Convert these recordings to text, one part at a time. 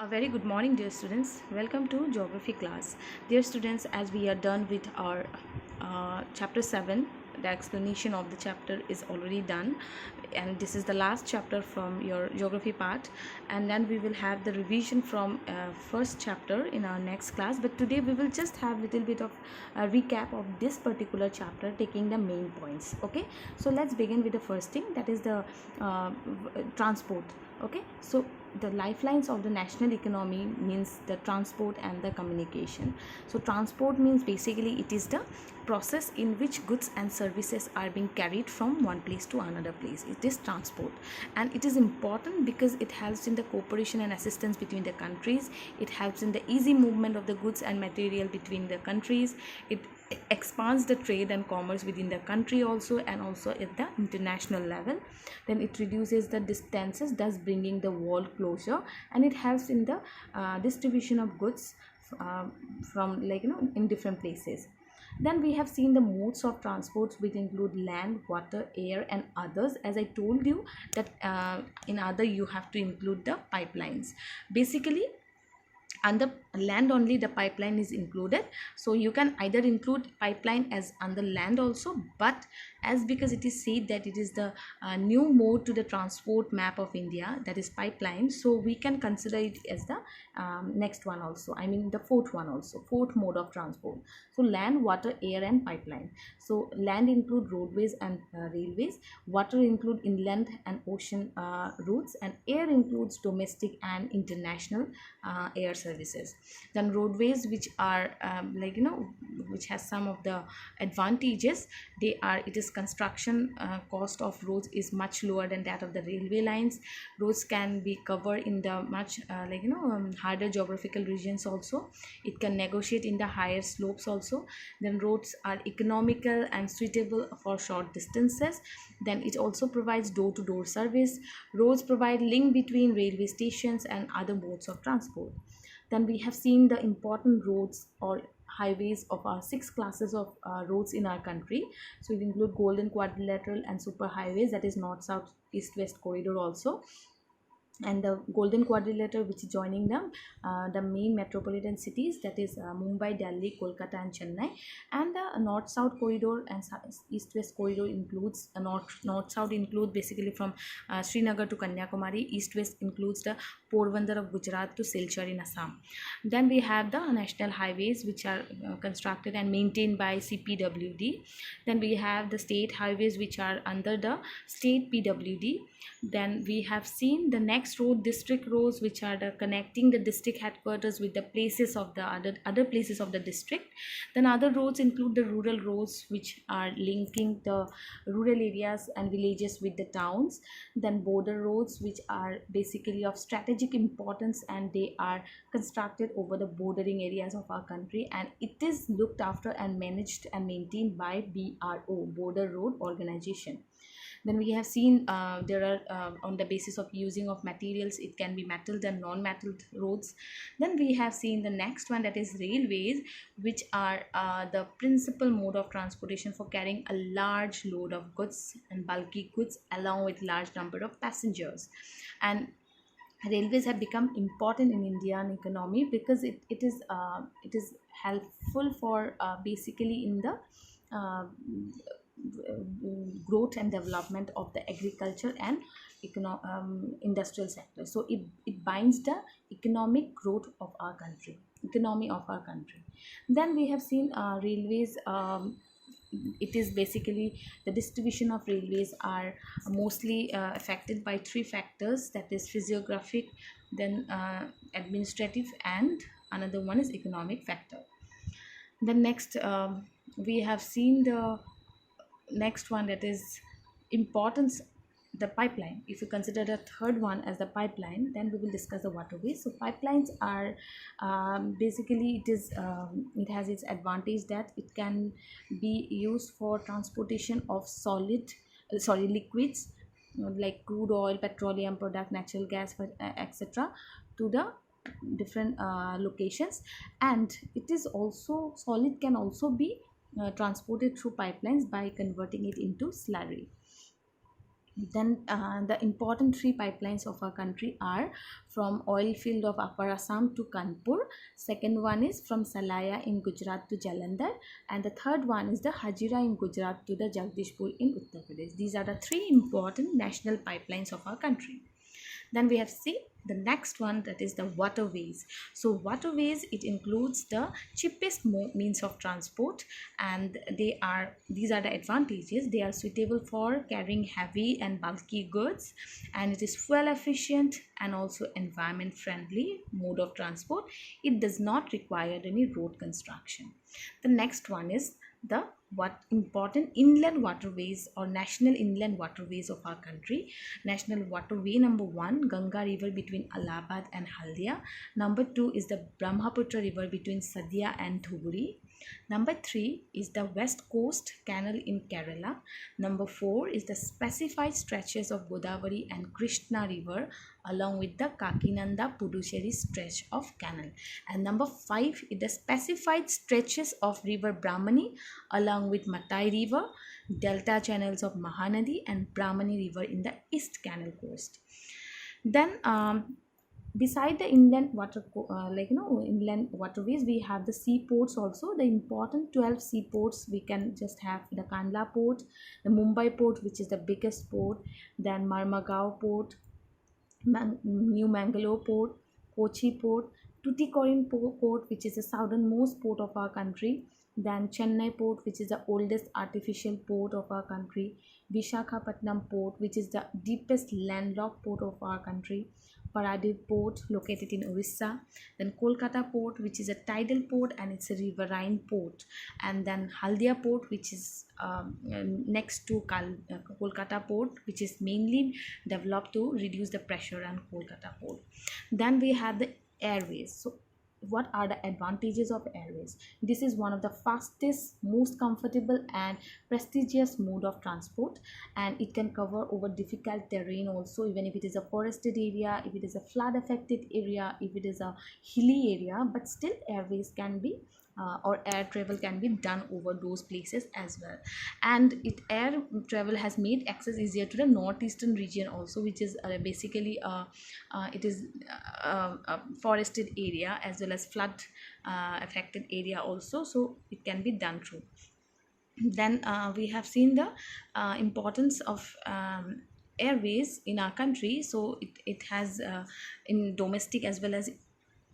A very good morning, dear students. Welcome to geography class. Dear students, as we are done with our chapter 7, the explanation of the chapter is already done, and this is the last chapter from your geography part. And then we will have the revision from first chapter in our next class. But today we will just have little bit of a recap of this particular chapter, taking the main points. Okay, so let's begin with the first thing, that is the transport. Okay, so the lifelines of the national economy means the transport and the communication. So transport means basically it is the process in which goods and services are being carried from one place to another place. It is transport, and it is important because it helps in the cooperation and assistance between the countries. It helps in the easy movement of the goods and material between the countries. It expands the trade and commerce within the country also, and also at the international level. Then it reduces the distances, thus bringing the world closer, and it helps in the distribution of goods uh, from in different places. Then we have seen the modes of transports, which include land, water, air, and others. As I told you that in other you have to include the pipelines. Basically, on the land only the pipeline is included, so you can either include pipeline as on the land also, but as because it is said that it is the new mode to the transport map of India, that is pipeline, so we can consider it as the next one also, I mean the fourth one also, fourth mode of transport. So land, water, air, and pipeline. So land include roadways and railways, water include inland and ocean routes, and air includes domestic and international air services. Then roadways, which are which has some of the advantages. They are, it is construction cost of roads is much lower than that of the railway lines. Roads can be covered in the much harder geographical regions also. It can negotiate in the higher slopes also. Then roads are economical and suitable for short distances. Then it also provides door-to-door service. Roads provide link between railway stations and other modes of transport. Then we have seen the important roads or highways of our six classes of roads in our country. So it include golden quadrilateral and super highways, that is north south east west corridor also, and the golden quadrilateral, which is joining the main metropolitan cities, that is Mumbai, Delhi, Kolkata, and Chennai. And the north south corridor and east west corridor includes north south include basically from Srinagar to Kanyakumari. East west includes the Porbandar of Gujarat to Silchar in Assam. Then we have the national highways, which are constructed and maintained by CPWD. Then we have the state highways, which are under the state PWD. Then we have seen the next road, district roads, which are the connecting the district headquarters with the places of the other places of the district. Then other roads include the rural roads, which are linking the rural areas and villages with the towns. Then border roads, which are basically of strategic importance, and they are constructed over the bordering areas of our country, and it is looked after and managed and maintained by BRO, Border Road Organization. Then we have seen there are on the basis of using of materials, it can be metalled and non-metalled roads. Then we have seen the next one, that is railways, which are the principal mode of transportation for carrying a large load of goods and bulky goods along with large number of passengers. And railways have become important in Indian economy because it is helpful for basically in the growth and development of the agriculture and industrial sector. So it binds the economic growth of our country, economy of our country. Then we have seen railways, it is basically the distribution of railways are mostly affected by three factors, that is physiographic, then administrative, and another one is economic factor. The next we have seen the next one, that is importance, the pipeline. If you consider the third one as the pipeline, then we will discuss the waterways. So pipelines are basically it has its advantage that it can be used for transportation of liquids, like crude oil, petroleum product, natural gas, etc., to the different locations. And it is also, solid can also be transported through pipelines by converting it into slurry. Then the important three pipelines of our country are from oil field of Upper Assam to Kanpur. Second one is from Salaya in Gujarat to Jalandhar, and the third one is the Hajira in Gujarat to the Jagdishpur in Uttar Pradesh. These are the three important national pipelines of our country. Then we have see the next one, that is the waterways. So waterways, it includes the cheapest means of transport, and these are the advantages. They are suitable for carrying heavy and bulky goods, and it is fuel efficient and also environment friendly mode of transport. It does not require any road construction. The next one is the what important inland waterways or national inland waterways of our country. National waterway number 1, Ganga river between Allahabad and Haldia. Number 2 is the Brahmaputra river between Sadia and Dhuburi. Number 3 is the West Coast Canal in Kerala. Number 4 is the specified stretches of Godavari and Krishna river along with the Kakinanda Puducherry stretch of canal. And number 5 is the specified stretches of river Brahmani along with Matai river, delta channels of Mahanadi and Brahmani river in the East Canal coast. Then beside the inland inland waterways, we have the seaports also. The important 12 seaports, we can just have the Kandla port, the Mumbai port, which is the biggest port, then Marmagao port, New Mangalore port, Kochi port, Tuticorin port, which is the southernmost port of our country, then Chennai port, which is the oldest artificial port of our country, Vishakhapatnam port, which is the deepest landlocked port of our country, Paradip port located in Orissa, then Kolkata port, which is a tidal port and it's a riverine port, and then Haldia port, which is next to Kolkata port, which is mainly developed to reduce the pressure on Kolkata port. Then we have the airways. So what are the advantages of airways? This is one of the fastest, most comfortable and prestigious mode of transport, and it can cover over difficult terrain also, even if it is a forested area, if it is a flood affected area, if it is a hilly area, but still airways can be or air travel can be done over those places as well. And air travel has made access easier to the northeastern region also, which is basically it is a forested area as well as flood affected area also, so it can be done through. Then we have seen the importance of airways in our country. So it has in domestic as well as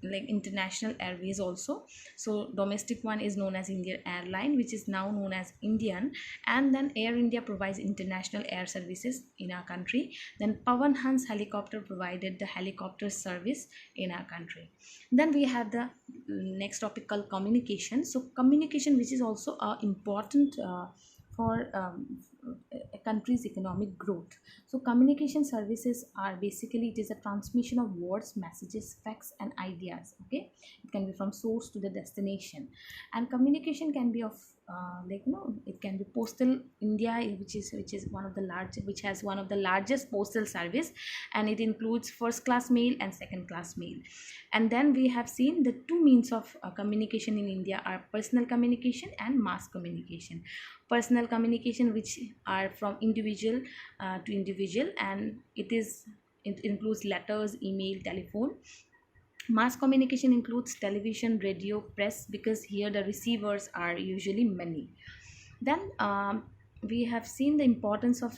like international airways also. So domestic one is known as Indian Airline, which is now known as Indian, and then Air India provides international air services in our country. Then Pawan Hans helicopter provided the helicopter service in our country. Then we have the next topic called communication. So communication, which is also important for a country's economic growth. So communication services are basically, it is a transmission of words, messages, facts and ideas. Okay, it can be from source to the destination, and communication can be of it can be postal India, which is one of the large, which has one of the largest postal service, and it includes first class mail and second class mail. And then we have seen the two means of communication in India are personal communication and mass communication. Personal communication, which are from individual to individual, and it includes letters, email, telephone. Mass communication includes television, radio, press, because here the receivers are usually many. Then we have seen the importance of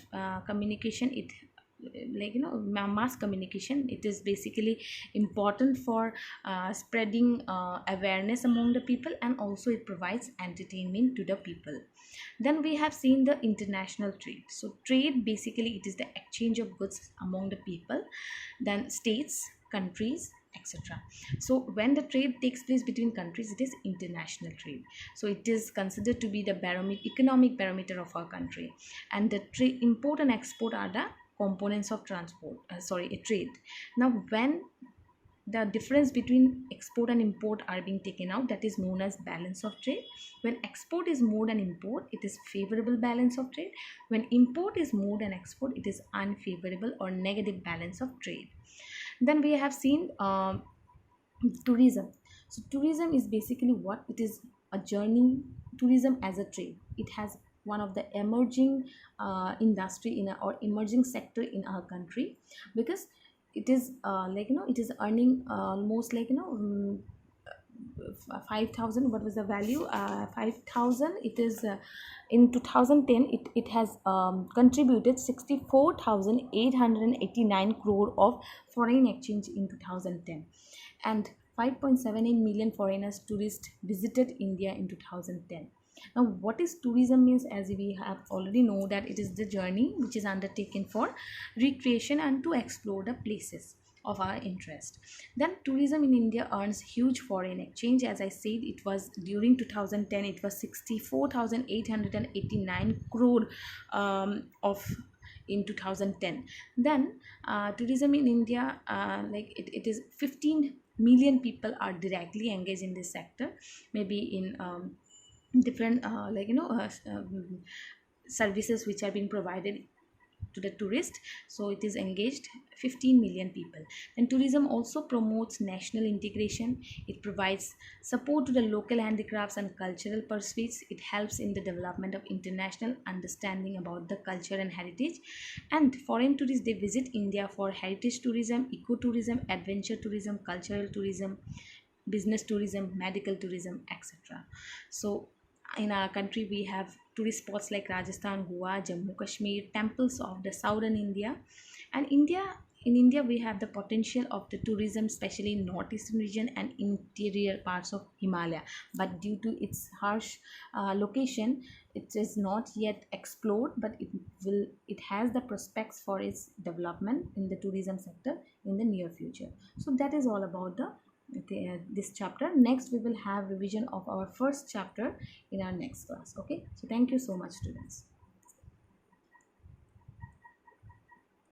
communication. It mass communication, it is basically important for spreading awareness among the people, and also it provides entertainment to the people. Then we have seen the international trade. So trade, basically it is the exchange of goods among the people, then states, countries, etc. So when the trade takes place between countries, it is international trade. So it is considered to be the economic barometer of our country, and the import and export are the components of a trade. Now when the difference between export and import are being taken out, that is known as balance of trade. When export is more than import, it is favorable balance of trade. When import is more than export, it is unfavorable or negative balance of trade. Then we have seen tourism. So tourism is basically what it is, a journey. Tourism as a trade, it has one of the emerging industry in or emerging sector in our country, because it is it is earning almost 5,000. What was the value? 5,000. It is in 2010 it has contributed 64,889 crore of foreign exchange in 2010, and 5.78 million foreigners tourists visited India in 2010. Now, what is tourism means, as we have already know, that it is the journey which is undertaken for recreation and to explore the places of our interest. Then tourism in India earns huge foreign exchange. As I said, it was during 2010 it was 64,889 crore of in 2010. Then tourism in India, it is 15 million people are directly engaged in this sector, maybe in different services which are being provided to the tourist. So it is engaged 15 million people. And tourism also promotes national integration. It provides support to the local handicrafts and cultural pursuits. It helps in the development of international understanding about the culture and heritage. And foreign tourists, they visit India for heritage tourism, ecotourism, adventure tourism, cultural tourism, business tourism, medical tourism, etc. So in our country we have tourist spots like Rajasthan, Goa, Jammu Kashmir, temples of the southern India. And in India we have the potential of the tourism, especially in northeastern region and interior parts of Himalaya, but due to its harsh location, it is not yet explored, but it has the prospects for its development in the tourism sector in the near future. So that is all about this chapter. Next we will have revision of our first chapter in our next class. Okay, so thank you so much, students.